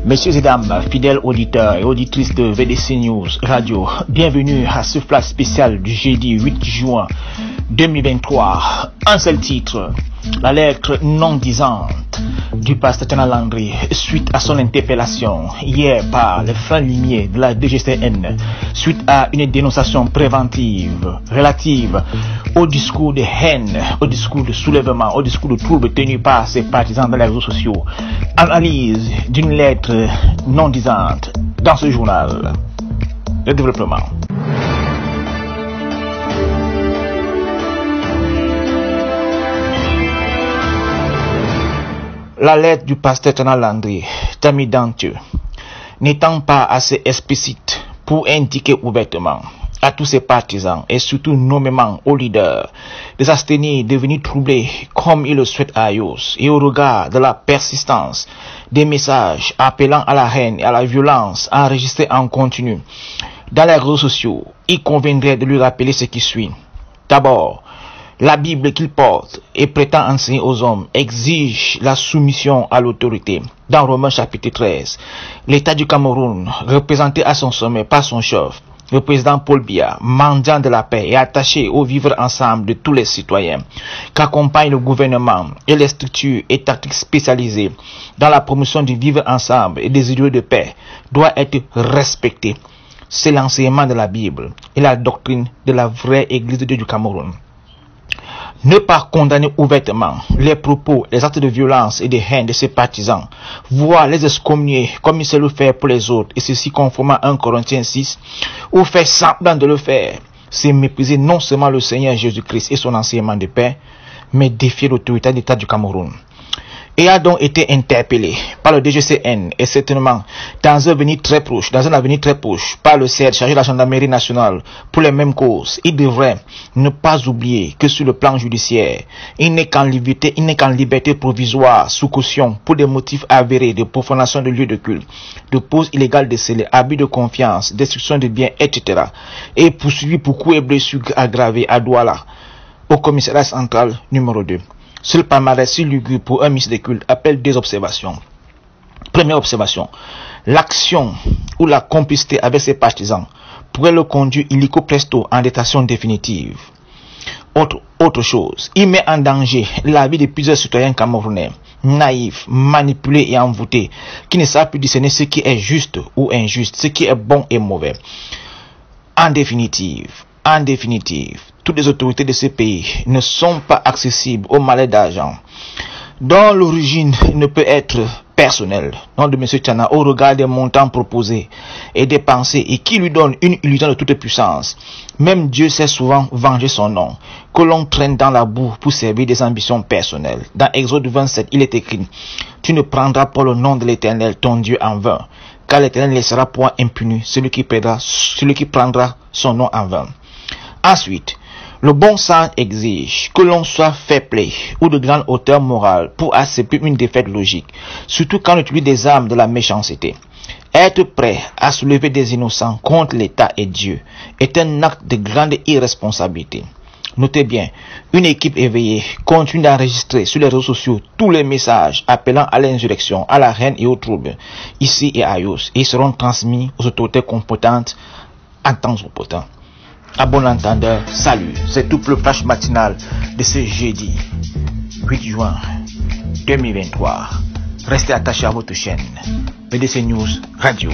Messieurs et dames, fidèles auditeurs et auditrices de VDC News Radio, bienvenue à ce flash spécial du jeudi 8 juin 2023. Un seul titre, la lettre non disante du pasteur Eternal Landry suite à son interpellation hier par les fins limiers de la DGCN suite à une dénonciation préventive relative au discours de haine, au discours de soulèvement, au discours de trouble tenu par ses partisans dans les réseaux sociaux. Analyse d'une lettre non disante dans ce journal. Le développement. La lettre du pasteur Eternal Landry, Tami Danthieu, n'étant pas assez explicite pour indiquer ouvertement à tous ses partisans et surtout nommément aux leaders de s'abstenir de venir troubler comme il le souhaite à Ios, et au regard de la persistance des messages appelant à la haine et à la violence enregistrés en continu dans les réseaux sociaux, il conviendrait de lui rappeler ce qui suit. D'abord, la Bible qu'il porte et prétend enseigner aux hommes exige la soumission à l'autorité. Dans Romains chapitre 13, l'État du Cameroun, représenté à son sommet par son chef, le président Paul Biya, mendiant de la paix et attaché au vivre ensemble de tous les citoyens, qu'accompagne le gouvernement et les structures étatiques spécialisées dans la promotion du vivre ensemble et des idéaux de paix, doit être respecté. C'est l'enseignement de la Bible et la doctrine de la vraie Église de Dieu du Cameroun. Ne pas condamner ouvertement les propos, les actes de violence et de haine de ses partisans, voire les excommunier comme il sait le faire pour les autres, et ceci conformément à 1 Corinthiens 6, ou faire semblant de le faire, c'est mépriser non seulement le Seigneur Jésus-Christ et son enseignement de paix, mais défier l'autorité de l'État du Cameroun. Et a donc été interpellé par le DGCN et certainement dans un avenir très proche, par le CED chargé de la gendarmerie nationale pour les mêmes causes. Il devrait ne pas oublier que sur le plan judiciaire, il n'est qu'en liberté provisoire sous caution pour des motifs avérés de profanation de lieux de culte, de pose illégale de scellés, abus de confiance, destruction de biens, etc. et poursuivi pour coups et blessures aggravés à Douala, au commissariat central numéro 2. Seul palmarès si lugubre pour un ministre des cultes appelle deux observations. Première observation, l'action ou la complicité avec ses partisans pourrait le conduire illico presto en détention définitive. Autre chose, il met en danger la vie de plusieurs citoyens camerounais, naïfs, manipulés et envoûtés, qui ne savent plus discerner ce qui est juste ou injuste, ce qui est bon et mauvais. En définitive, toutes les autorités de ce pays ne sont pas accessibles au malais d'argent, dont l'origine ne peut être personnelle, nom de M. Tchana, au regard des montants proposés et dépensés et qui lui donne une illusion de toute puissance. Même Dieu sait souvent venger son nom, que l'on traîne dans la boue pour servir des ambitions personnelles. Dans Exode 27, il est écrit, « Tu ne prendras pas le nom de l'Éternel, ton Dieu, en vain, car l'Éternel laissera point impuni celui qui prendra son nom en vain. » Ensuite, le bon sens exige que l'on soit fair play ou de grande hauteur morale pour accepter une défaite logique, surtout quand on utilise des armes de la méchanceté. Être prêt à soulever des innocents contre l'État et Dieu est un acte de grande irresponsabilité. Notez bien, une équipe éveillée continue d'enregistrer sur les réseaux sociaux tous les messages appelant à l'insurrection, à la haine et au trouble, ici et à Ios, et ils seront transmis aux autorités compétentes en temps opportun. À bon entendeur, salut, c'est tout pour le flash matinal de ce jeudi 8 juin 2023. Restez attachés à votre chaîne VDC News Radio.